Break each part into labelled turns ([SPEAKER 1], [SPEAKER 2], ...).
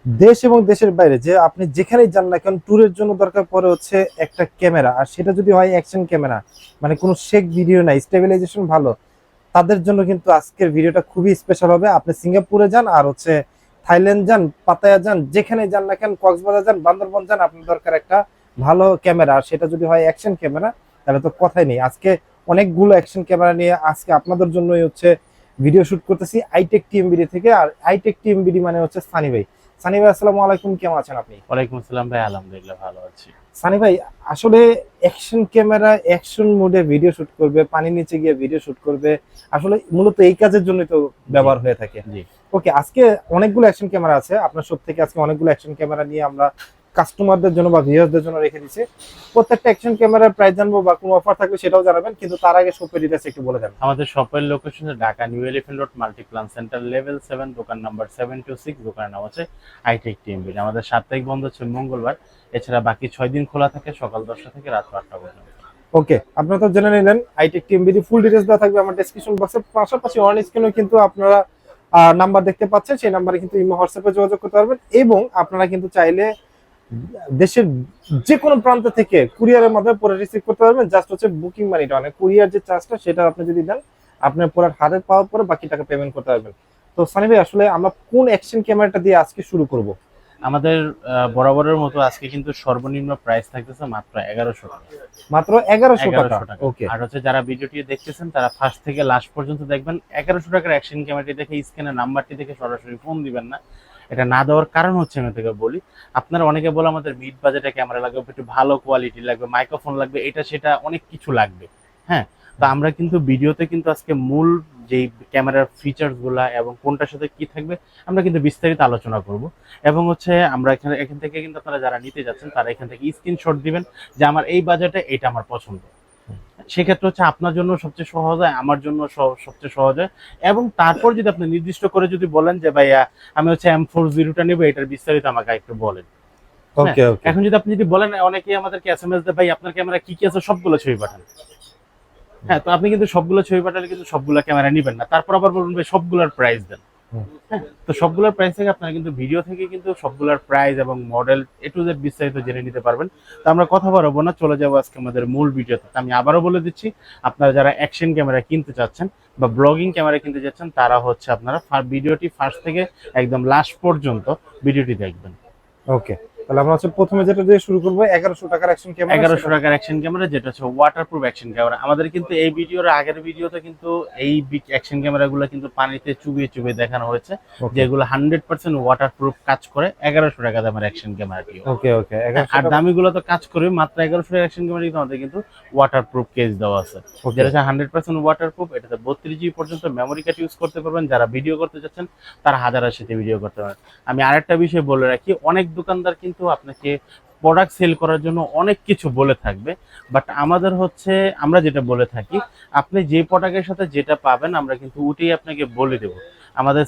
[SPEAKER 1] দেশ এবং দেশের বাইরে যে আপনি যেখানেই যান না কেন ট্যুরের জন্য দরকার পড়ে হচ্ছে একটা ক্যামেরা, আর সেটা যদি হয় অ্যাকশন ক্যামেরা, মানে কোনো শেক ভিডিও নাই, স্টেবিলাইজেশন ভালো, তাদের জন্য কিন্তু আজকের ভিডিওটা খুবই স্পেশাল হবে। আপনি সিঙ্গাপুরে যান আর হচ্ছে থাইল্যান্ড যান, পাতায়া যান, যেখানে যান না কেন, কক্সবাজার যান, বান্দরবন যান, আপনার দরকার একটা ভালো ক্যামেরা, আর সেটা যদি হয় অ্যাকশন ক্যামেরা, তাহলে তো কথাই নেই। আজকে অনেকগুলো অ্যাকশন ক্যামেরা নিয়ে আজকে আপনাদের জন্যই হচ্ছে ভিডিও শুট করতেছি আইটেক টিএমবিডি থেকে। আর আইটেক টিএমবিডি মানে হচ্ছে সানি ভাই। সানি ভাই আসসালামু আলাইকুম, কেমন আছেন আপনি?
[SPEAKER 2] ওয়ালাইকুম আসসালাম ভাই, আলহামদুলিল্লাহ ভালো আছি।
[SPEAKER 1] সানি ভাই, আসলে অ্যাকশন ক্যামেরা অ্যাকশন মোডে ভিডিও শুট করবে, পানির নিচে গিয়ে ভিডিও শুট করবে, আসলে মূলত এই কাজের জন্যই তো
[SPEAKER 2] জি
[SPEAKER 1] ব্যবহার হয়ে থাকে।
[SPEAKER 2] জি।
[SPEAKER 1] ওকে, আজকে অনেকগুলো অ্যাকশন ক্যামেরা আছে আপনার সব থেকে, আজকে অনেকগুলো অ্যাকশন ক্যামেরা নিয়ে আমরা কাস্টমারদের জন্য বা ভিউয়ারদের জন্য রেখে দিচ্ছি। প্রত্যেকটা অ্যাকশন ক্যামেরার প্রাইস জানবো বা কোনো অফার থাকলে সেটাও জানাবেন, কিন্তু তার আগে শপের ডিটেইলস একটু বলে দেন।
[SPEAKER 2] আমাদের শপের লোকেশন হচ্ছে Dhaka new elephant road Multiplan centre level 7, দোকান নাম্বার 726। দোকানের নাম হচ্ছে আইটেক টিএমবি। আমাদের সাপ্তাহিক বন্ধ হচ্ছে মঙ্গলবার, এছাড়া বাকি 6 দিন খোলা থাকে সকাল 10টা থেকে রাত 8টা পর্যন্ত।
[SPEAKER 1] ওকে, আপনারা তো জেনে নিলেন আইটেক টিএমবিডি, ফুল ডিটেইলস দেওয়া থাকবে আমার ডেসক্রিপশন বক্সে, পাশাপাশি অন স্ক্রিনেও কিন্তু আপনারা নাম্বার দেখতে পাচ্ছেন, সেই নাম্বারে কিন্তু ইমো হোয়াটসঅ্যাপে যোগাযোগ করতে পারবেন। এবং আপনারা কিন্তু চাইলে দেশের যে কোনো প্রান্ত থেকে কুরিয়ারের মাধ্যমে পরে রিসিভ করতে পারবেন। জাস্ট হচ্ছে বুকিং মানিটা, মানে কুরিয়ার যে চার্জটা সেটা আপনি যদি দেন, আপনার প্রোডাক্ট হাতে পাওয়ার পরে বাকি টাকা পেমেন্ট করতে পারবেন। তো সানি ভাই, আসলে আমরা কোন অ্যাকশন ক্যামেরাটা দিয়ে আজকে শুরু করব?
[SPEAKER 2] আমাদের বরাবরের মতো আজকে কিন্তু সর্বনিম্ন প্রাইস থাকতেছে মাত্র 1100 টাকা।
[SPEAKER 1] মাত্র 1100 টাকা?
[SPEAKER 2] 1100 টাকা।
[SPEAKER 1] ওকে
[SPEAKER 2] আর হচ্ছে যারা ভিডিওটি দেখতেছেন তারা ফার্স্ট থেকে লাস্ট পর্যন্ত দেখবেন। 1100 টাকার অ্যাকশন ক্যামেরাটি দেখে স্ক্রিনের নাম্বারটি দেখে সরাসরি ফোন দিবেন না। এটা না দেওয়ার কারণ হচ্ছে, আমি থেকে বলি, আপনারা অনেকে বলে আমাদের মিড বাজেটে ক্যামেরা লাগবে, একটু ভালো কোয়ালিটি লাগবে, মাইক্রোফোন লাগবে, এটা সেটা অনেক কিছু লাগবে। হ্যাঁ, তো আমরা কিন্তু ভিডিওতে কিন্তু আজকে মূল যেই ক্যামেরার ফিচার্স গুলা এবং কোনটার সাথে কি থাকবে আমরা কিন্তু বিস্তারিত আলোচনা করব। এবং হচ্ছে আমরা এখান থেকে কিন্তু আপনারা যারা নিতে যাচ্ছেন তারা এখান থেকে স্ক্রিনশট দিবেন যে আমার এই বাজেটে এটা আমার পছন্দ। সেক্ষেত্রে হচ্ছে আপনার জন্য সবচেয়ে সহজ হয়, আমার জন্য সবচেয়ে সহজ হয়। এবং তারপর যদি আপনি নির্দিষ্ট করে যদি বলেন যে ভাইয়া আমি হচ্ছে M40টা নেবো, এটার বিস্তারিত আমাকে একটু বলেন। হ্যাঁ,
[SPEAKER 1] ওকে ওকে।
[SPEAKER 2] এখন যদি আপনি যদি বলেন, অনেকেই আমাদেরকে SMS দেয়, ভাই আপনার ক্যামেরা কি কি আছে সবগুলো ছবি পাঠান। হ্যাঁ, তো আপনি কিন্তু সবগুলো ছবি পাঠালে কিন্তু সবগুলো ক্যামেরা নিবেন না, তারপর আবার বলবেন ভাই সবগুলোর প্রাইস দেন। হ্যাঁ, তো সবগুলোর প্রাইস থেকে আপনারা কিন্তু ভিডিও থেকে কিন্তু সবগুলোর প্রাইস এবং মডেল A to Z বিস্তারিত জেনে নিতে পারবেন। তো আমরা কথা বাড়াবো না, চলে যাবো আজকে আমাদের মূল ভিডিওতে। আমি আবারও বলে দিচ্ছি, আপনারা যারা অ্যাকশন ক্যামেরা কিনতে চাচ্ছেন বা ব্লগিং ক্যামেরা কিনতে চাচ্ছেন তারা হচ্ছে আপনারা ভিডিওটি ফার্স্ট থেকে একদম লাস্ট পর্যন্ত ভিডিওটি দেখবেন।
[SPEAKER 1] ওকে, তাহলে আমরা হচ্ছে প্রথমে যেটা দিয়ে শুরু করবো 1100 টাকার অ্যাকশন ক্যামেরা।
[SPEAKER 2] 1100 টাকার অ্যাকশন ক্যামেরা, যেটা হচ্ছে ওয়াটারপ্রুফ অ্যাকশন ক্যামেরা। আমাদের কিন্তু এই ভিডিওর আগের ভিডিওতে কিন্তু এই অ্যাকশন ক্যামেরাগুলো কিন্তু পানিতে চুবিয়ে চুবিয়ে দেখানো হয়েছে, যেগুলো 100% ওয়াটারপ্রুফ কাজ করে। 1100 টাকা দামের অ্যাকশন ক্যামেরাটি।
[SPEAKER 1] ওকে ওকে,
[SPEAKER 2] আর দামিগুলো তো কাজ করে মাত্র 1100 অ্যাকশন ক্যামেরা, কিন্তু আমাদের কিন্তু ওয়াটারপ্রুফ কেস দেওয়া আছে, যেটা হচ্ছে 100% ওয়াটারপ্রুফ। এটাতে 32 GB পর্যন্ত মেমোরি কার্ড ইউজ করতে পারবেন। যারা ভিডিও করতে চাচ্ছেন তারা 1080 ভিডিও করতে পারবেন। আমি আরেকটা বিষয় বলে রাখি, অনেক দোকানদার কিন্তু আপনাকে প্রোডাক্ট সেল করার জন্য অনেক কিছু বলে থাকবে, বাট আমাদের হচ্ছে আমরা যেটা বলে থাকি, আপনি যে প্রোডাক্টের সাথে যেটা পাবেন আমরা কিন্তু ওটাই আপনাকে বলে দেবো। আমাদের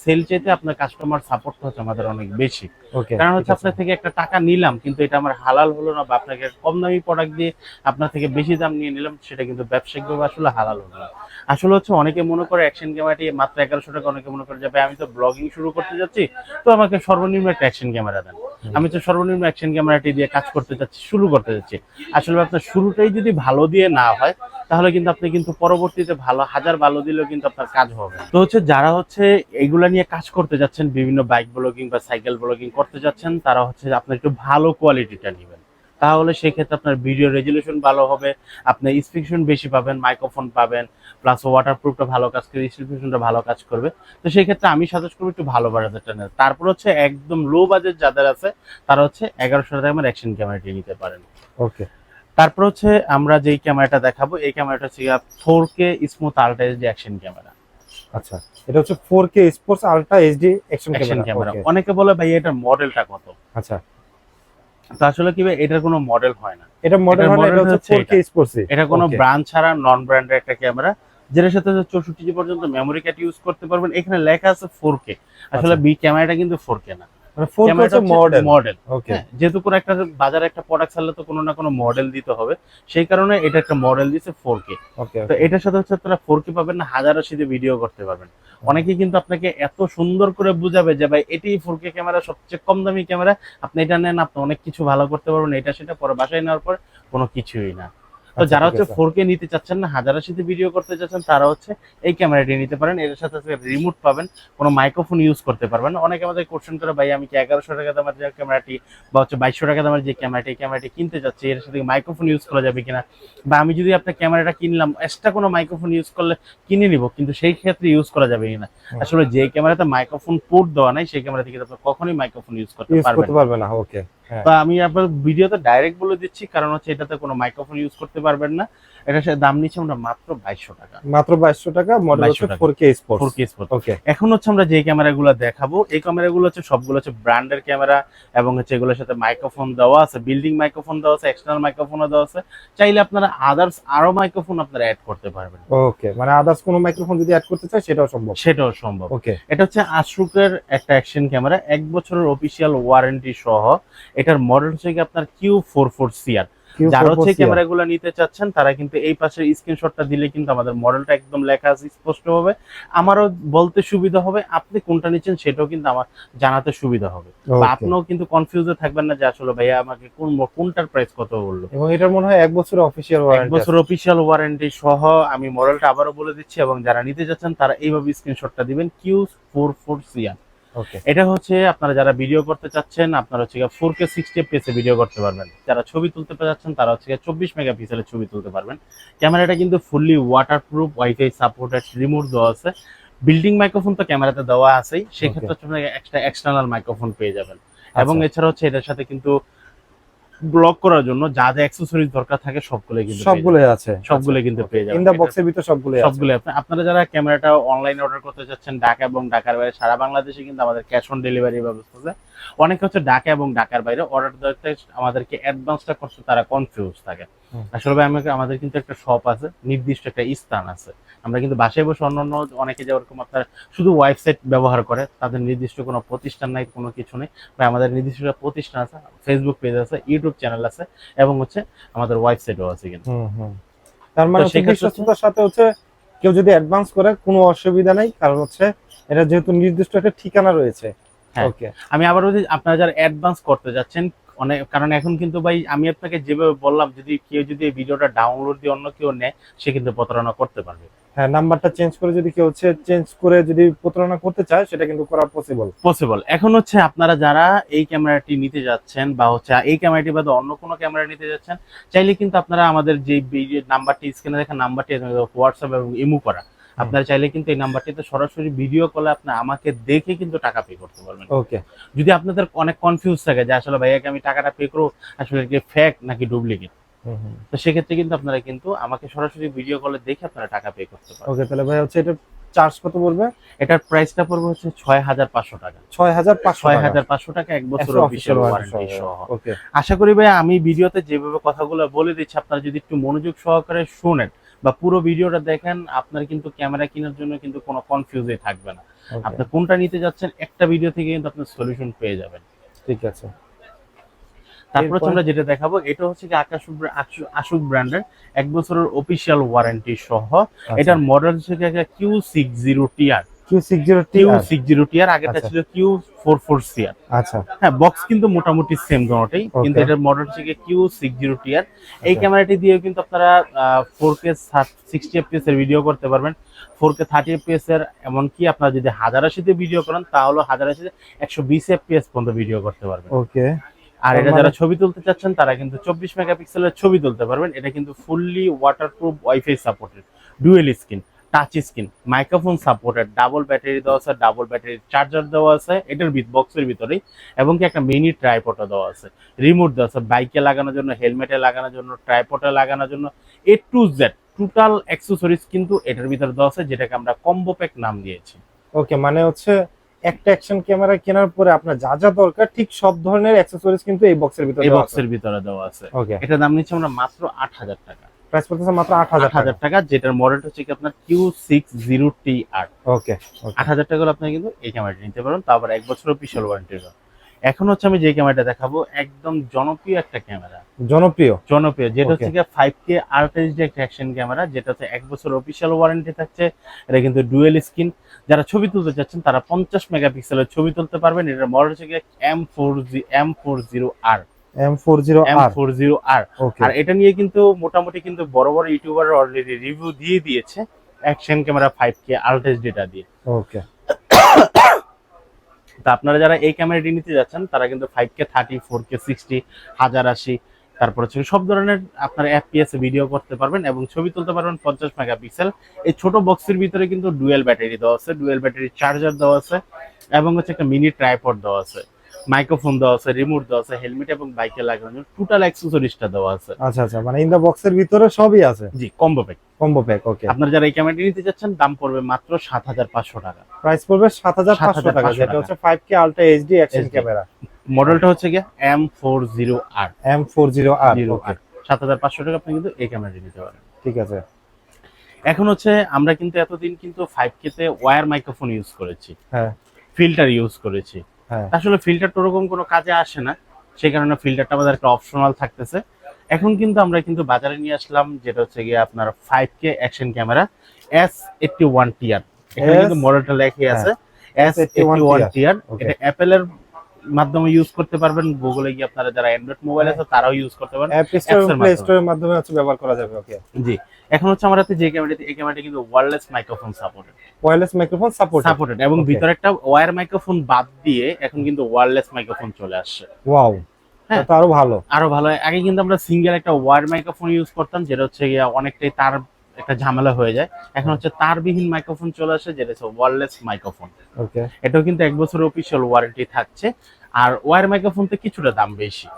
[SPEAKER 2] সেল চাইতে আপনার কাস্টমার সাপোর্ট হচ্ছে আমাদের অনেক বেশি।
[SPEAKER 1] ওকে,
[SPEAKER 2] কারণ হচ্ছে আপনার থেকে একটা টাকা নিলাম কিন্তু এটা আমার হালাল হলো না, বা আপনাকে কম দামি প্রোডাক্ট দিয়ে আপনার থেকে বেশি দাম নিয়ে নিলাম, সেটা কিন্তু ব্যবসায়িকভাবে আসলে হালাল হলো না। আসলে হচ্ছে অনেকে মনে করে অ্যাকশন ক্যামেরাটি মাত্র 1100 টাকা, অনেকে মনে করে যে ভাই আমি তো ব্লগিং শুরু করতে যাচ্ছি, তো আমাকে সর্বনিম্ন একটা অ্যাকশন ক্যামেরা দেন, আমি তো সর্বনিম্ন অ্যাকশন ক্যামেরাটি দিয়ে কাজ করতে যাচ্ছি, শুরু করতে যাচ্ছি। আসলে আপনার শুরুটাই যদি ভালো দিয়ে না হয় তাহলে কিন্তু আপনি কিন্তু পরবর্তীতে ভালো হাজার ভালো দিলেও কিন্তু আপনার কাজ হবে না। তো হচ্ছে যারা হচ্ছে এইগুলা নিয়ে কাজ করতে যাচ্ছেন, বিভিন্ন বাইক ব্লগিং বা সাইকেল ব্লগিং করতে যাচ্ছেন, তারা হচ্ছে আপনার একটু ভালো কোয়ালিটিটা নেবেন, তাহলে সেক্ষেত্রে আপনার ভিডিও রেজুলেশন ভালো হবে, আপনার স্পিকেশন বেশি পাবেন, মাইক্রোফোন পাবেন, প্লাস ওয়াটারপ্রুফটা ভালো কাজ করবে, স্পিকেশনটা ভালো কাজ করবে। তো সেই ক্ষেত্রে আমি সাজেস্ট করবো একটু ভালো বাজেটটা নেন। তারপর হচ্ছে একদম লো বাজেট যাদের আছে তারা হচ্ছে 1100 টাকা আমার অ্যাকশন ক্যামেরাটি নিতে পারেন।
[SPEAKER 1] ওকে।
[SPEAKER 2] তারপর হচ্ছে আমরা যেই ক্যামেরাটা দেখাবো, এই ক্যামেরাটা হচ্ছে 4K smooth ultra HD action camera.
[SPEAKER 1] আচ্ছা, এটা হচ্ছে 4K sports ultra HD action
[SPEAKER 2] action
[SPEAKER 1] camera.
[SPEAKER 2] Camera,
[SPEAKER 1] okay.
[SPEAKER 2] অনেকে বলে ভাই এটার মডেলটা কত।
[SPEAKER 1] আচ্ছা,
[SPEAKER 2] তো আসলে কি ভাই, এটার কোনো মডেল হয় না,
[SPEAKER 1] এটা মডেল
[SPEAKER 2] এটার
[SPEAKER 1] হয় না,
[SPEAKER 2] মডেল
[SPEAKER 1] এটা হচ্ছে
[SPEAKER 2] হচ্ছে
[SPEAKER 1] 4K স্পোর্টস।
[SPEAKER 2] এটা কোনো
[SPEAKER 1] ওকে
[SPEAKER 2] ব্র্যান্ড ছাড়া নন ব্র্যান্ডের একটা ক্যামেরা, যেটার সাথে 64 GB পর্যন্ত মেমোরি কার্ড ইউজ করতে পারবেন। এখানে লেখা আছে 4K, আসলে
[SPEAKER 1] আচ্ছা।
[SPEAKER 2] বি ক্যামেরাটা কিন্তু 4K না।
[SPEAKER 1] মানে 4K
[SPEAKER 2] ক্যামেরাটা
[SPEAKER 1] হচ্ছে মডেল।
[SPEAKER 2] মডেল।
[SPEAKER 1] ওকে
[SPEAKER 2] যেহেতু কোনো একটা বাজারে একটা প্রোডাক্ট ছাড়লে তো কোনো না কোনো মডেল দিতে হবে, সেই কারণে এটা একটা মডেল দিছে 4K।
[SPEAKER 1] ওকে
[SPEAKER 2] তো এটার সাথে হচ্ছে আপনারা 4K পাবেন না, 1080 ভিডিও করতে পারবেন। অনেকেই কিন্তু আপনাকে এত সুন্দর করে বুঝাবে যে ভাই এটি 4K ক্যামেরা, সবচেয়ে কম দামি ক্যামেরা, আপনি এটা নেন, আপনি অনেক কিছু ভালো করতে পারবেন, এটা সেটা, পরে বাসায় নেওয়ার পর কোনো কিছুই না। তো
[SPEAKER 1] আচ্ছা
[SPEAKER 2] যারা
[SPEAKER 1] ঠিক
[SPEAKER 2] হচ্ছে
[SPEAKER 1] আছে
[SPEAKER 2] 4K নিতে চাচ্ছেন না, 1080 ভিডিও করতে চাচ্ছেন, তারা হচ্ছে এই ক্যামেরাটি নিতে পারেন। এর সাথে রিমোট পাবেন, কোনো মাইক্রোফোন ইউজ করতে পারবেন। অনেকে আমাদের কোশ্চেন করে, ভাই আমি কি 1100 টাকা দামের যে ক্যামেরাটি বা হচ্ছে 2200 টাকা দামের যে ক্যামেরাটি, এই ক্যামেরাটি কিনতে চাচ্ছি, এর সাথে মাইক্রোফোন ইউজ করা যাবে কিনা, বা আমি যদি আপনার ক্যামেরাটা কিনলাম, এক্সট্রা কোনো মাইক্রোফোন ইউজ করলে কিনে নিব, কিন্তু সেই ক্ষেত্রে ইউজ করা যাবে কিনা। আসলে যে ক্যামেরাতে মাইক্রোফোন পোর্ট দেওয়া নাই, সেই ক্যামেরা থেকে আপনি কখনোই মাইক্রোফোন ইউজ করতে
[SPEAKER 1] ইউজ
[SPEAKER 2] পারবেন
[SPEAKER 1] করতে
[SPEAKER 2] না।
[SPEAKER 1] পারবে না। ওকে হ্যাঁ
[SPEAKER 2] তো আমি আপনার ভিডিওতে ডাইরেক্ট বলে দিচ্ছি, কারণ হচ্ছে এটাতে কোনো মাইক্রোফোন ইউজ করতে পারবেন না। এটার সাথে দাম নিচ্ছি আমরা মাত্র 2200 টাকা।
[SPEAKER 1] মাত্র 2200 টাকা, মডেল
[SPEAKER 2] 2200
[SPEAKER 1] হচ্ছে
[SPEAKER 2] টাকা।
[SPEAKER 1] 4K sports.
[SPEAKER 2] 4K sport.
[SPEAKER 1] ওকে
[SPEAKER 2] এখন হচ্ছে আমরা যে ক্যামেরাগুলো দেখাবো, এই ক্যামেরাগুলো হচ্ছে সবগুলো হচ্ছে ব্র্যান্ডের ক্যামেরা, এবং হচ্ছে এগুলোর সাথে মাইক্রোফোন দেওয়া আছে, বিল্ডিং মাইক্রোফোন দেওয়া আছে, এক্সটার্নাল মাইক্রোফোনও দেওয়া আছে। চাইলে আপনারা আদার্স আরো মাইক্রোফোন আপনারা অ্যাড করতে পারবেন,
[SPEAKER 1] ওকে মানে আদার্স কোনো মাইক্রোফোন যদি অ্যাড করতে চাই সেটাও সম্ভব।
[SPEAKER 2] সেটাও সম্ভব।
[SPEAKER 1] ওকে
[SPEAKER 2] এটা হচ্ছে আশুকের একটা অ্যাকশন ক্যামেরা, 1 বছরের অফিসিয়াল ওয়ারেন্টি সহ। এটার মডেল হচ্ছে কি আপনার Q44CR। যারা হচ্ছে ক্যামেরাগুলো নিতে চাচ্ছেন, তারা কিন্তু এই পাশের স্ক্রিনশটটা দিলে কিন্তু আমাদের মডেলটা একদম লেখা আছে স্পষ্ট হবে, আমারও বলতে সুবিধা হবে, আপনি কোনটা নিচ্ছেন সেটাও কিন্তু আমার জানাতে সুবিধা হবে, বা আপনিও কিন্তু কনফিউজে থাকবেন না যে আসলে ভাইয়া আমাকে কোনটার প্রাইস কত বললো।
[SPEAKER 1] এবং এটার মনে হয় 1 বছরের অফিসিয়াল
[SPEAKER 2] 1
[SPEAKER 1] ওয়ারেন্টি
[SPEAKER 2] বছর অফিসিয়াল ওয়ারেন্টি সহ। আমি মডেলটা আবারও বলে দিচ্ছি, এবং যারা নিতে যাচ্ছেন তারা এইভাবে স্ক্রিনশটটা দিবেন, Q44CR।
[SPEAKER 1] ওকে
[SPEAKER 2] এটা হচ্ছে আপনারা যারা ভিডিও করতে চাচ্ছেন, আপনারা হচ্ছে 4K 60 fps এ ভিডিও করতে পারবেন। যারা ছবি তুলতে চাচ্ছেন, তারা হচ্ছে 24 মেগাপিক্সেলের ছবি তুলতে পারবেন। ক্যামেরাটা কিন্তু fully waterproof, wifi supported, remote দেওয়া আছে। বিল্ডিং মাইক্রোফোন তো ক্যামেরাতে দেওয়া আছেই, সেক্ষেত্রে আপনারা একটা এক্সটার্নাল মাইক্রোফোন পেয়ে যাবেন। এবং এছাড়া হচ্ছে এটার সাথে কিন্তু ব্লক করার জন্য যা যা অ্যাক্সেসরিজ দরকার থাকে সবগুলোই কিন্তু
[SPEAKER 1] সবগুলোই আছে,
[SPEAKER 2] সবগুলোই কিন্তু পেয়ে যাবেন।
[SPEAKER 1] ইন দা বক্সের ভিতর সবগুলোই আছে।
[SPEAKER 2] সবগুলো আপনারা যারা ক্যামেরাটা অনলাইনে অর্ডার করতে চাচ্ছেন, ঢাকা এবং ঢাকার বাইরে, সারা বাংলাদেশে কিন্তু আমাদের ক্যাশ অন ডেলিভারি ব্যবস্থা আছে। অনেকে হচ্ছে ঢাকা এবং ঢাকার বাইরে অর্ডার দিতে আমাদেরকে অ্যাডভান্সটা করতে তারা কনফিউজ থাকে। আসলে ভাই আমাদের কিন্তু একটা শপ আছে, নির্দিষ্ট একটা স্থান আছে। আমরা কিন্তু বাসায় বসে অন্যান্য অনেকে যেরকম আপনার শুধু ওয়েবসাইট ব্যবহার করে, তাদের নির্দিষ্ট কোনো প্রতিষ্ঠান নাই, কোনো কিছু নেই ভাই। আমাদের নির্দিষ্ট একটা প্রতিষ্ঠান আছে, ফেসবুক পেজ আছে, ইউটিউব চ্যানেল আছে, এবং হচ্ছে আমাদের ওয়েবসাইটও আছে কিন্তু।
[SPEAKER 1] তার মানে বিশ্বস্ততার সাথে হচ্ছে কেউ যদি অ্যাডভান্স করে কোনো অসুবিধা নাই, কারণ হচ্ছে এটা যেহেতু নির্দিষ্ট একটা ঠিকানা রয়েছে।
[SPEAKER 2] ওকে আমি আবার বলছি, আপনারা যারা অ্যাডভান্স করতে যাচ্ছেন, অনেক কারণ এখন কিন্তু ভাই আমি আপনাকে যেভাবে বললাম, যদি কেউ যদি এই ভিডিওটা ডাউনলোড দিয়ে অন্য কেউ নেয়, সে কিন্তু প্রতারণা করতে পারবে।
[SPEAKER 1] হ্যাঁ, নাম্বারটা চেঞ্জ করে যদি কেউ হচ্ছে চেঞ্জ করে যদি প্রতারণা করতে চায়, সেটা কিন্তু করা পসিবল।
[SPEAKER 2] এখন হচ্ছে আপনারা যারা এই ক্যামেরাটি নিতে যাচ্ছেন, বা হচ্ছে এই ক্যামেরাটি বাদে অন্য কোনো ক্যামেরা নিতে যাচ্ছেন, চাইলে কিন্তু আপনারা আমাদের যে নাম্বারটি স্ক্রিনে দেখা নাম্বারটি হোয়াটসঅ্যাপ এবং ইমো করা, আপনারা চাইলে কিন্তু এই নাম্বারটিতে সরাসরি ভিডিও কলে আপনি আমাকে দেখে কিন্তু টাকা পে করতে পারবেন।
[SPEAKER 1] ওকে
[SPEAKER 2] যদি আপনাদের অনেক কনফিউজ থাকে যে আসলে ভাইয়াকে আমি টাকাটা পে করবো, আসলে কি ফেক নাকি ডুপ্লিকেট, তো সেক্ষেত্রে কিন্তু আপনারা কিন্তু আমাকে সরাসরি ভিডিও কলে দেখে আপনারা টাকা পে করতে পারবেন।
[SPEAKER 1] ওকে তাহলে ভাই হচ্ছে এটা চার্জ কত পড়বে?
[SPEAKER 2] এটার প্রাইসটা পড়বে হচ্ছে 6500 টাকা।
[SPEAKER 1] 6500
[SPEAKER 2] টাকা, 1 বছর অফিশিয়াল ওয়ারেন্টি সহ।
[SPEAKER 1] ওকে
[SPEAKER 2] আশা করি ভাই আমি ভিডিওতে যেভাবে কথাগুলো বলে দিচ্ছি, আপনারা যদি একটু মনোযোগ সহকারে শুনেন বা পুরো ভিডিওটা দেখেন, আপনার কিন্তু ক্যামেরা কেনার জন্য কিন্তু কোনো কনফিউজে থাকবে না। আপনি কোনটা নিতে যাচ্ছেন, একটা ভিডিও থেকে কিন্তু আপনি সলিউশন পেয়ে যাবেন।
[SPEAKER 1] ঠিক আছে।
[SPEAKER 2] তারপর আমরা যেটা দেখাবো, এটা হচ্ছে কি আশুক ব্র্যান্ডের 1 বছরের অফিশিয়াল ওয়ারেন্টি সহ। এটার মডেল হচ্ছে Q60TR। Q60TR আগেটা ছিল Q44CR।
[SPEAKER 1] আচ্ছা
[SPEAKER 2] হ্যাঁ, বক্স কিন্তু মোটামুটি সেম দুটোই, কিন্তু এটার মডেল হচ্ছে Q60TR। এই ক্যামেরাটি দিয়ে কিন্তু আপনারা 4K 60 fps এর ভিডিও করতে পারবেন, 4K 30 fps এর, এমনকি আপনারা যদি 1080 তে ভিডিও করেন, তাহলে 1080 তে 120 fps পর্যন্ত ভিডিও করতে পারবেন।
[SPEAKER 1] ওকে
[SPEAKER 2] আর এটা যারা ছবি তুলতে চাচ্ছেন, তারা কিন্তু 24 মেগাপিক্সেলের ছবি তুলতে পারবেন। এটা কিন্তু fully waterproof, wifi supported, dual screen, touch screen, microphone supported, double battery দেওয়া আছে, ডাবল ব্যাটারি চার্জার দেওয়া আছে এটার বক্সের ভিতরেই, এবং কি একটা মিনি ট্রাইপডও দেওয়া আছে, রিমোট দেওয়া আছে বাইকে লাগানোর জন্য, হেলমেটে লাগানোর জন্য, ট্রাইপডে লাগানোর জন্য, A to Z total accessories কিন্তু এটার ভিতরে দেওয়া আছে, যেটাকে আমরা কম্বো প্যাক নাম দিয়েছি।
[SPEAKER 1] ওকে মানে হচ্ছে একটা অ্যাকশন ক্যামেরা কেনার পরে আপনার যা যা দরকার ঠিক সব ধরনের অ্যাকসেসরিজ কিন্তু এই বক্সের ভিতরে
[SPEAKER 2] দেওয়া আছে।
[SPEAKER 1] ওকে
[SPEAKER 2] এটার দাম নিচ্ছে আমরা মাত্র 8000 টাকা।
[SPEAKER 1] প্রাইস পড়তেছে মাত্র 8000
[SPEAKER 2] টাকা, যেটার মডেল হচ্ছে কি আপনার Q60TR।
[SPEAKER 1] ওকে
[SPEAKER 2] 8000 টাকা হলে আপনি কিন্তু এই ক্যামেরাটি নিতে পারেন, তারপর 1 বছর অফিশিয়াল ওয়ারেন্টি। এখন হচ্ছে আমি যে ক্যামেরাটা দেখাবো একদম জনপ্রিয় একটা ক্যামেরা,
[SPEAKER 1] জনপ্রিয়।
[SPEAKER 2] যেটা
[SPEAKER 1] Okay.
[SPEAKER 2] হচ্ছে গিয়ে 5K আল্ট্রা এইচডি একটা অ্যাকশন ক্যামেরা, যেটা হচ্ছে 1 বছর অফিসিয়াল ওয়ারেন্টি থাকছে। এটা কিন্তু ডুয়েল স্ক্রিন, যারা ছবি তুলতে চাচ্ছেন তারা 50 মেগাপিক্সেলের ছবি তুলতে পারবেন। এটার মডেল হচ্ছে গিয়ে M40R।
[SPEAKER 1] M40R। ওকে।
[SPEAKER 2] আর এটা নিয়ে কিন্তু মোটামুটি কিন্তু বড় বড় ইউটিউবার অলরেডি রিভিউ দিয়ে দিয়েছে অ্যাকশন ক্যামেরা 5K আল্ট্রা এইচডিটা দিয়ে।
[SPEAKER 1] ওকে।
[SPEAKER 2] তা আপনারা যারা এই ক্যামেরাটি নিতে যাচ্ছেন তারা কিন্তু 5K 30, 4K 60, 1080, তারপর হচ্ছে সব ধরনের আপনার FPS ভিডিও করতে পারবেন এবং ছবি তুলতে পারবেন 50 মেগাপিক্সেল। এই ছোট বক্সের ভিতরে কিন্তু ডুয়েল ব্যাটারি দেওয়া আছে, ডুয়েল ব্যাটারি চার্জার দেওয়া আছে এবং হচ্ছে একটা মিনি ট্রাইপড দেওয়া আছে, মাইক্রোফোন দেওয়া আছে, রিমোট দেওয়া আছে, হেলমেট এবং বাইকে লাগানোর টোটাল অ্যাক্সেসরিজটা দেওয়া আছে।
[SPEAKER 1] আচ্ছা আচ্ছা, মানে ইন দা বক্সের ভিতরে সবই আছে।
[SPEAKER 2] জি, combo pack.
[SPEAKER 1] Combo pack. Okay.
[SPEAKER 2] আপনারা যারা এই ক্যামেরাটি নিতে যাচ্ছেন দাম পড়বে মাত্র ৭৫০০ টাকা।
[SPEAKER 1] প্রাইস পড়বে ৭৫০০ টাকা,
[SPEAKER 2] ৭৫০০
[SPEAKER 1] যেটা হচ্ছে 5K ultra HD action
[SPEAKER 2] HD
[SPEAKER 1] camera.
[SPEAKER 2] মডেলটা হচ্ছে গিয়ে M40R।
[SPEAKER 1] M40R। ওকে।
[SPEAKER 2] ৭৫০০ টাকা আপনি কিন্তু এই ক্যামেরাটি নিতে পারেন।
[SPEAKER 1] ঠিক আছে।
[SPEAKER 2] এখন হচ্ছে আমরা কিন্তু এতদিন কিন্তু 5K তে ওয়্যার মাইক্রোফোন ইউজ করেছি,
[SPEAKER 1] হ্যাঁ
[SPEAKER 2] ফিল্টার ইউজ করেছি।
[SPEAKER 1] হ্যাঁ।
[SPEAKER 2] আসলে ফিল্টারটা ওরকম কোনো কাজে আসে না, সেই কারণে ফিল্টারটা আমাদের একটা অপশনাল থাকতেছে। এখন কিন্তু আমরা কিন্তু বাজারে নিয়ে আসলাম যেটা হচ্ছে গিয়ে আপনার 5K অ্যাকশন ক্যামেরা S81TR। এখানে কিন্তু মডেলটা লেখা আছে S81TR। এটা অ্যাপেলের মাধ্যমে ইউজ করতে পারবেন, গুগলে গিয়ে আপনারা যারা অ্যান্ড্রয়েড মোবাইল আছে তারাও ইউজ করতে পারবেন,
[SPEAKER 1] অ্যাপ স্টোর এবং প্লে স্টোরের মাধ্যমে হচ্ছে ব্যবহার করা যাবে। ওকে।
[SPEAKER 2] জি। এখন হচ্ছে আমার হাতে যে ক্যামেরাটি, এই ক্যামেরাটি কিন্তু wireless microphone supported,
[SPEAKER 1] wireless microphone supported
[SPEAKER 2] এবং ভিতরে একটা ওয়্যার মাইক্রোফোন বাদ দিয়ে এখন কিন্তু ওয়্যারলেস মাইক্রোফোন চলে আসছে।
[SPEAKER 1] ওয়াও,
[SPEAKER 2] হ্যাঁ,
[SPEAKER 1] এটা আরো ভালো।
[SPEAKER 2] আরো ভালো। আগে কিন্তু আমরা সিঙ্গেল একটা ওয়্যার মাইক্রোফোন ইউজ করতাম, যেটা হচ্ছে গিয়ে অনেকটাই তার একটা ঝামেলা হয়ে যায়। এখন হচ্ছে তারবিহীন মাইক্রোফোন চলে আসে, যেটা হচ্ছে ওয়্যারলেস মাইক্রোফোন।
[SPEAKER 1] ওকে।
[SPEAKER 2] এটাও কিন্তু 1 বছর অফিসিয়াল ওয়ারেন্টি থাকছে। আর ওয়্যার মাইক্রোফোনতে কিছুটা দাম বেশি।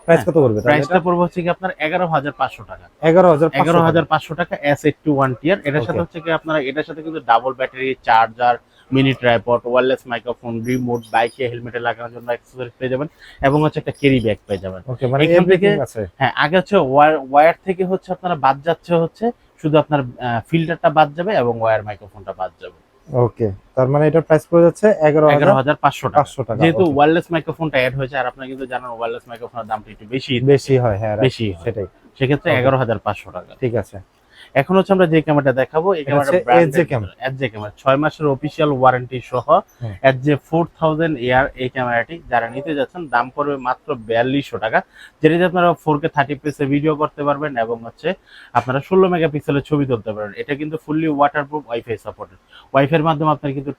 [SPEAKER 1] প্রাইস কত পড়বে?
[SPEAKER 2] প্রাইসটা পড়বে হচ্ছে কি আপনার ১১৫০০ টাকা।
[SPEAKER 1] ১১৫০০
[SPEAKER 2] টাকা S81TR। এটার সাথে হচ্ছে কি আপনারা এটার সাথে কিন্তু double battery, charger, mini tripod, wireless microphone, remote, বাইকে হেলমেটে লাগানোর জন্য অ্যাক্সেসরিজ পেয়ে যাবেন এবং হচ্ছে একটা ক্যারি ব্যাগ পেয়ে যাবেন।
[SPEAKER 1] ওকে, মানে
[SPEAKER 2] এখান থেকে
[SPEAKER 1] এভরিথিং আছে।
[SPEAKER 2] হ্যাঁ, আগে হচ্ছে ওয়্যার থেকে হচ্ছে আপনারা বাদ যাচ্ছে হচ্ছে শুধু আপনার ফিল্টারটা বাদ যাবে এবং ওয়্যার মাইক্রোফোনটা বাদ যাবে।
[SPEAKER 1] ওকে, তার মানে এটার প্রাইস পড়ে যাচ্ছে
[SPEAKER 2] ১১৫০০ টাকা। যেহেতু
[SPEAKER 1] ওকে।
[SPEAKER 2] ওয়্যারলেস মাইক্রোফোনটা অ্যাড হয়েছে, আর আপনারা কিন্তু জানেন ওয়্যারলেস মাইক্রোফোনের দামটা একটু
[SPEAKER 1] বেশি হয়, হ্যাঁ
[SPEAKER 2] বেশি হয়।
[SPEAKER 1] সেটাই।
[SPEAKER 2] সেক্ষেত্রে
[SPEAKER 1] Okay.
[SPEAKER 2] ১১৫০০ টাকা।
[SPEAKER 1] ঠিক আছে।
[SPEAKER 2] এখন হচ্ছে আমরা যে ক্যামেরাটা দেখাবো এই ক্যামেরাটা
[SPEAKER 1] হচ্ছে
[SPEAKER 2] branded
[SPEAKER 1] SJ camera.
[SPEAKER 2] SJ camera 6 মাসের অফিসিয়াল ওয়ারেন্টি সহ
[SPEAKER 1] হুম।
[SPEAKER 2] SJ4000 AR। এই ক্যামেরাটি যারা নিতে যাচ্ছেন দাম পড়বে মাত্র ৪২০০ টাকা, যেটাতে আপনারা 4K 30 পিক্সেল ভিডিও করতে পারবেন এবং হচ্ছে আপনারা 16 মেগাপিক্সেলের ছবি তুলতে পারবেন। এটা কিন্তু ফুললি ওয়াটারপ্রুফ, ওয়াইফাই সাপোর্টেড। ওয়াইফাইয়ের মাধ্যমে আপনারা কিন্তু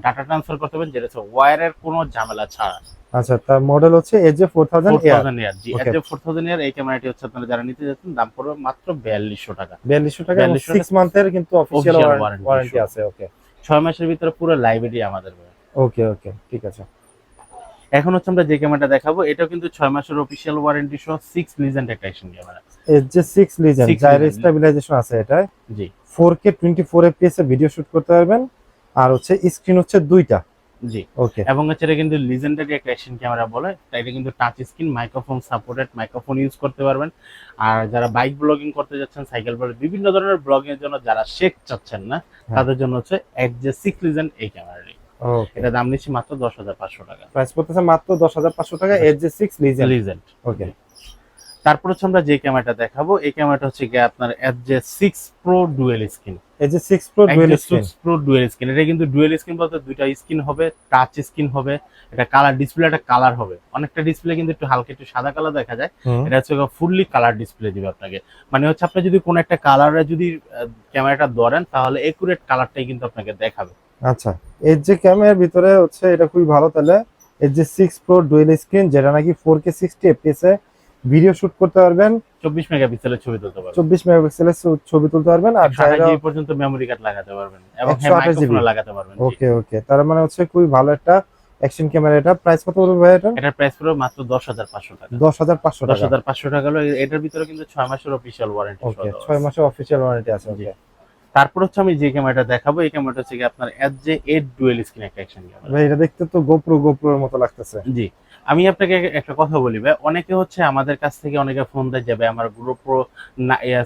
[SPEAKER 2] ডাটা ট্রান্সফার করতে পারবেন, যেটা হচ্ছে ওয়্যারের কোনো ঝামেলা ছাড়া।
[SPEAKER 1] আচ্ছা, তার মডেল হচ্ছে SJ4000 AR।
[SPEAKER 2] জি,
[SPEAKER 1] Okay.
[SPEAKER 2] SJ4000 AR এই ক্যামেরাটি হচ্ছে আপনারা যারা নিতে যাচ্ছেন দাম পড়বে মাত্র ৪২০০ টাকা।
[SPEAKER 1] ৪২০০ টাকা,
[SPEAKER 2] ৪২০০
[SPEAKER 1] 6 মান্থের কিন্তু অফিশিয়াল
[SPEAKER 2] Official
[SPEAKER 1] ওয়ারেন্টি
[SPEAKER 2] warranty
[SPEAKER 1] আছে। ওকে
[SPEAKER 2] 6 মাসের ভিতরে পুরো লাইব্রেরি আমাদের।
[SPEAKER 1] ওকে ওকে, ঠিক আছে।
[SPEAKER 2] এখন হচ্ছে আমরা যে ক্যামেরাটা দেখাবো এটাও কিন্তু 6 মাসের অফিসিয়াল ওয়ারেন্টি সহ 6 লিজেন্ড একটা অ্যাকশন ক্যামেরা।
[SPEAKER 1] SJ6 লিজেন্ড,
[SPEAKER 2] 6
[SPEAKER 1] যার
[SPEAKER 2] Legend।
[SPEAKER 1] স্টেবিলাইজেশন আছে এটা।
[SPEAKER 2] জি
[SPEAKER 1] 4K 24 FPS এ ভিডিও শুট করতে পারবেন, আর হচ্ছে স্ক্রিন হচ্ছে দুইটা।
[SPEAKER 2] জি।
[SPEAKER 1] ওকে।
[SPEAKER 2] এবং হচ্ছে এটা কিন্তু লিজেন্ডারি একটা অ্যাকশন ক্যামেরা বলে, তাই এটা কিন্তু touch screen, microphone supported, microphone use করতে পারবেন। আর যারা বাইক ব্লগিং করতে যাচ্ছেন, সাইকেল ব্লগিং, বিভিন্ন ধরনের ব্লগিং এর জন্য যারা শেখ চাচ্ছেন না, তাদের জন্য হচ্ছে SJ6 লিজেন্ড এই ক্যামেরাটি।
[SPEAKER 1] ওকে,
[SPEAKER 2] এটা দাম নিচ্ছি মাত্র ১০৫০০ টাকা।
[SPEAKER 1] প্রাইস পড়তেছে মাত্র ১০৫০০ টাকা, SJ6 লিজেন্ড। ওকে।
[SPEAKER 2] তারপর হচ্ছে আমরা যে ক্যামেরাটা দেখাবো এই ক্যামেরাটা হচ্ছে গিয়ে আপনার SJ6 Pro dual screen.
[SPEAKER 1] SJ6 Pro dual screen.
[SPEAKER 2] Pro dual screen. এটা কিন্তু ডুয়েল স্ক্রিন বলতে দুইটা স্ক্রিন হবে, টাচ স্ক্রিন হবে, এটা কালার ডিসপ্লে, একটা কালার হবে। অনেকটা ডিসপ্লে কিন্তু একটু হালকা একটু সাদা কালার দেখা যায়, এটা হচ্ছে ফুললি কালার ডিসপ্লে দিবে আপনাকে। মানে হচ্ছে আপনি যদি কোনো একটা কালারে যদি ক্যামেরাটা ধরেন তাহলে একুরেট কালারটাই কিন্তু আপনাকে দেখাবে।
[SPEAKER 1] আচ্ছা, SJ ক্যামেরার ভিতরে হচ্ছে এটা খুবই ভালো। তাহলে SJ6 Pro ডুয়েল স্ক্রিন, যেটা নাকি 4K 60 FPS এ ভিডিও শুট করতে পারবেন,
[SPEAKER 2] 24 মেগাপিক্সেলের ছবি তুলতে পারবেন,
[SPEAKER 1] 24 মেগাপিক্সেলের ছবি তুলতে পারবেন, আর
[SPEAKER 2] 28 জিবি পর্যন্ত মেমরি কার্ড লাগাতে পারবেন এবং হ্যাঁ
[SPEAKER 1] 128 জিবি
[SPEAKER 2] মাইক্রোফোন লাগাতে পারবেন।
[SPEAKER 1] ওকে ওকে, তার মানে হচ্ছে খুবই ভালো একটা অ্যাকশন ক্যামেরা। এটা প্রাইস কত পড়বে ভাই? এটা
[SPEAKER 2] এটার প্রাইস পড়বে মাত্র ১০৫০০ টাকা।
[SPEAKER 1] ১০৫০০ টাকা।
[SPEAKER 2] ১০৫০০ টাকা হলো। এটার ভিতরে কিন্তু 6 মাসের অফিসিয়াল ওয়ারেন্টি
[SPEAKER 1] ওকে, 6 মাসের অফিশিয়াল ওয়ারেন্টি আছে। ওকে।
[SPEAKER 2] তারপর হচ্ছে আমি যে ক্যামেরাটা দেখাবো এই ক্যামেরাটা হচ্ছে কি আপনার SJ8 ডুয়েল স্ক্রিন একটা অ্যাকশন ক্যামেরা।
[SPEAKER 1] ভাই এটা দেখতে তো গোপ্রোর মতো লাগতেছে।
[SPEAKER 2] জি, আমি আপনাকে একটা কথা বলি ভাই, অনেকে হচ্ছে আমাদের কাছ থেকে অনেকে ফোন দেয় যাবে আমার GoPro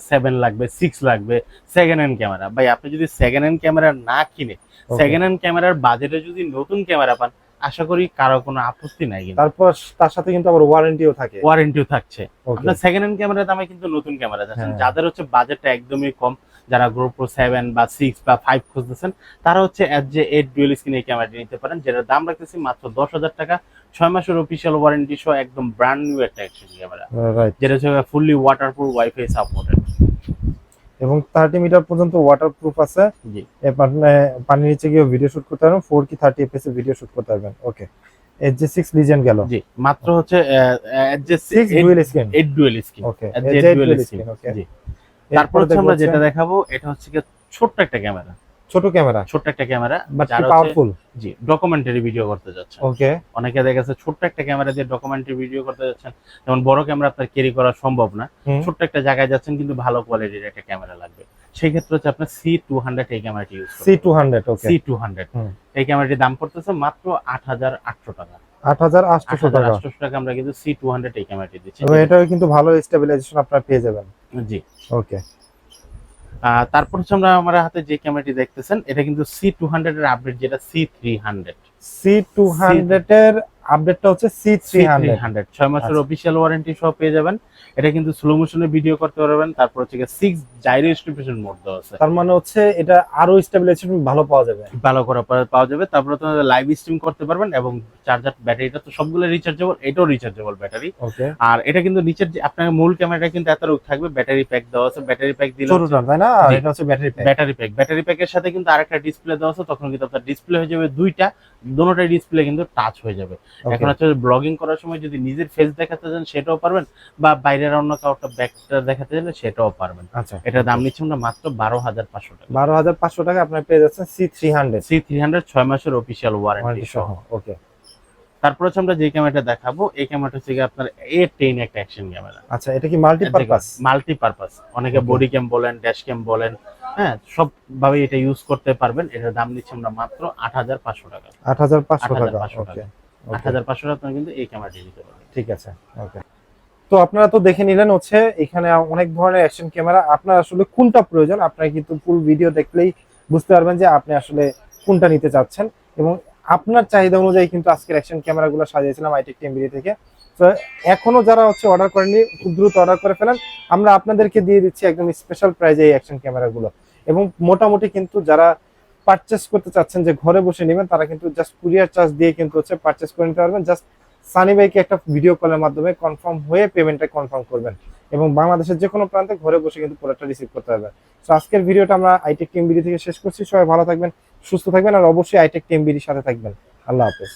[SPEAKER 2] 7 লাগবে, 6 লাগবে, সেকেন্ড হ্যান্ড ক্যামেরা। ভাই আপনি যদি সেকেন্ড হ্যান্ড ক্যামেরা না কিনে সেকেন্ড হ্যান্ড ক্যামেরার বাজেটে যদি নতুন ক্যামেরা পান আশা করি কারো কোনো আপত্তি নাই, কিন্তু
[SPEAKER 1] তারপর তার সাথে কিন্তু আবার ওয়ারেন্টিও থাকে।
[SPEAKER 2] ওয়ারেন্টিও থাকছে।
[SPEAKER 1] ওকে
[SPEAKER 2] আপনার সেকেন্ড হ্যান্ড ক্যামেরার দামে কিন্তু নতুন ক্যামেরা যাচ্ছেন।
[SPEAKER 1] হ্যাঁ।
[SPEAKER 2] যাদের হচ্ছে বাজেটটা একদমই কম, যারা GoPro 7 বা 6 বা 5 খুঁজতেছেন, তারা হচ্ছে FJ8 ডুয়েল স্ক্রিন এই ক্যামেরাটি নিতে পারেন, যেটার দাম রাখতেছি মাত্র 10,000 টাকা, 6 মাসের অফিসিয়াল ওয়ারেন্টি সহ একদম ব্র্যান্ড নিউ একটা অ্যাকশন ক্যামেরা,
[SPEAKER 1] রাইট।
[SPEAKER 2] যেটা হচ্ছে ফুললি ওয়াটারপ্রুফ, ওয়াইফাই সাপোর্টেড
[SPEAKER 1] এবং 30 মিটার পর্যন্ত ওয়াটারপ্রুফ আছে।
[SPEAKER 2] জি।
[SPEAKER 1] এরপর পানির নিচে গিয়ে ভিডিও শুট করতে পারবেন, 4K 30 fps এর ভিডিও শুট করতে পারবেন। ওকে HJ6 লিজেন্ড গেল।
[SPEAKER 2] জি, মাত্র হচ্ছে
[SPEAKER 1] FJ6 dual screen.
[SPEAKER 2] 8 dual screen.
[SPEAKER 1] Okay
[SPEAKER 2] FJ8 dual screen.
[SPEAKER 1] Okay
[SPEAKER 2] জি। তারপর হচ্ছে আমরা যেটা দেখাবো, এটা হচ্ছে কি ছোট্ট একটা ক্যামেরা,
[SPEAKER 1] ছোট ক্যামেরা
[SPEAKER 2] ছোট্ট একটা ক্যামেরা,
[SPEAKER 1] বাট
[SPEAKER 2] যারা
[SPEAKER 1] পাওয়ারফুল।
[SPEAKER 2] জি ডকুমেন্টারি ভিডিও করতে যাচ্ছেন।
[SPEAKER 1] ওকে
[SPEAKER 2] অনেকে দেখা যাচ্ছে ছোট্ট একটা ক্যামেরা দিয়ে ডকুমেন্টারি ভিডিও করতে যাচ্ছেন, যেমন বড় ক্যামেরা আপনার ক্যারি করা সম্ভব না, ছোট্ট একটা জায়গায় যাচ্ছেন কিন্তু ভালো কোয়ালিটির একটা ক্যামেরা লাগবে, সেই ক্ষেত্রে হচ্ছে আপনার C200 এই ক্যামেরাটি ইউজ করতে
[SPEAKER 1] C200। ওকে
[SPEAKER 2] C200 এই ক্যামেরাটির দাম পড়তেছে মাত্র 8,800 টাকা।
[SPEAKER 1] 8,800 টাকা।
[SPEAKER 2] 8,800 টাকা আমরা কিন্তু C200 এই ক্যামেরাটি দিচ্ছি,
[SPEAKER 1] এবং এটাও কিন্তু ভালো স্টেবিলাইজেশন আপনারা পেয়ে যাবেন।
[SPEAKER 2] জি।
[SPEAKER 1] ওকে
[SPEAKER 2] তারপর হচ্ছে আমার হাতে যে ক্যামেরাটি দেখতেছেন, এটা কিন্তু C200 এর আপডেট, যেটা C300।
[SPEAKER 1] C200 এর আপডেটটা হচ্ছে C300।
[SPEAKER 2] 6 মাসের অফিসিয়াল ওয়ারেন্টি সহ পেয়ে যাবেন। এটা কিন্তু স্লো মোশনে ভিডিও করতে পারবেন। তারপর হচ্ছে 6 জাইরো স্টেবিলাইজেশন মোড দেওয়া আছে,
[SPEAKER 1] তার মানে হচ্ছে এটা আরো স্টেবিলাইজেশন ভালো পাওয়া যাবে,
[SPEAKER 2] ভালো করে পাওয়া যাবে। তারপর তো লাইভ স্ট্রিম করতে পারবেন, এবং চার্জার ব্যাটারিটা তো সবগুলো রিচার্জেবল, এটাও রিচার্জেবল ব্যাটারি।
[SPEAKER 1] ওকে
[SPEAKER 2] আর এটা কিন্তু নিচের যে আপনার মূল ক্যামেরাটা কিন্তু এতটুকু থাকবে, ব্যাটারি প্যাক দেওয়া আছে, ব্যাটারি প্যাক দিলে
[SPEAKER 1] ছোটটা তাই না,
[SPEAKER 2] জি।
[SPEAKER 1] এটা হচ্ছে ব্যাটারি প্যাক।
[SPEAKER 2] ব্যাটারি প্যাকের সাথে কিন্তু আরেকটা ডিসপ্লে দেওয়া আছে, তখন কিন্তু আপনার ডিসপ্লে হয়ে যাবে দুইটা, দোনোটাই ডিসপ্লে কিন্তু টাচ হয়ে যাবে। এখন হচ্ছে ব্লগিং করার সময় যদি নিজের ফেস দেখাতে চান সেটাও পারবেন, বা বাইরের অন্য কাউটা ব্যাকটা দেখাতে চাইলে সেটাও পারবেন।
[SPEAKER 1] আচ্ছা
[SPEAKER 2] এটার দাম নিচ্ছে আমরা মাত্র 12,500 টাকা।
[SPEAKER 1] 12,500 টাকা আপনারা পেয়ে যাচ্ছেন C300
[SPEAKER 2] 6 মাসের অফিসিয়াল ওয়ারেন্টি সহ।
[SPEAKER 1] ওকে
[SPEAKER 2] তারপর হচ্ছে আমরা যে ক্যামেরাটা দেখাবো, এই ক্যামেরাটা হচ্ছে আপনার A10 একটা অ্যাকশন ক্যামেরা।
[SPEAKER 1] আচ্ছা এটা কি মাল্টিপারপাস?
[SPEAKER 2] মাল্টিপারপাস, অনেকে বডি ক্যাম বলেন, ড্যাশ ক্যাম বলেন, হ্যাঁ সব ভাবে এটা ইউজ করতে পারবেন। এটার দাম নিচ্ছে আমরা মাত্র 8,500 টাকা।
[SPEAKER 1] 8,500 টাকা।
[SPEAKER 2] 8,500
[SPEAKER 1] ওকে
[SPEAKER 2] 8,500 টাকা কিন্তু এই ক্যামেরাটি নিতে পারবেন।
[SPEAKER 1] ঠিক আছে। ওকে তো আপনারা তো দেখে নিলেন হচ্ছে এখানে অনেক ধরনের অ্যাকশন ক্যামেরা, আপনার আসলে কোনটা প্রয়োজন আপনারা কিন্তু ফুল ভিডিও দেখলেই বুঝতে পারবেন যে আপনি আসলে কোনটা নিতে চাচ্ছেন, এবং আপনার চাহিদা অনুযায়ী কিন্তু আজকের অ্যাকশন ক্যামেরাগুলো সাজিয়েছিলাম আইটেক টিএমবিডি থেকে। তো এখনো যারা হচ্ছে অর্ডার করেননি খুব দ্রুত অর্ডার করে ফেলেন, আমরা আপনাদেরকে দিয়ে দিচ্ছি একদম স্পেশাল প্রাইজে এই অ্যাকশন ক্যামেরাগুলো। এবং মোটামুটি কিন্তু যারা পারচেস করতে চাচ্ছেন যে ঘরে বসে নেবেন, তারা কিন্তু জাস্ট কুরিয়ার চার্জ দিয়ে কিন্তু হচ্ছে পারচেস করে নিতে পারবেন। জাস্ট সানি ভাইকে একটা ভিডিও কলের মাধ্যমে কনফার্ম হয়ে পেমেন্টটা কনফার্ম করবেন, এবং বাংলাদেশের যে কোনো প্রান্তে ঘরে বসে কিন্তু প্রোডাক্টটা রিসিভ করতে পারবেন। তো আজকের ভিডিওটা আমরা আইটেক টিএমবিডি থেকে শেষ করছি। সবাই ভালো থাকবেন, সুস্থ থাকবেন, আর অবশ্যই আইটেক টিএমবিডির সাথে থাকবেন। আল্লাহ হাফেজ।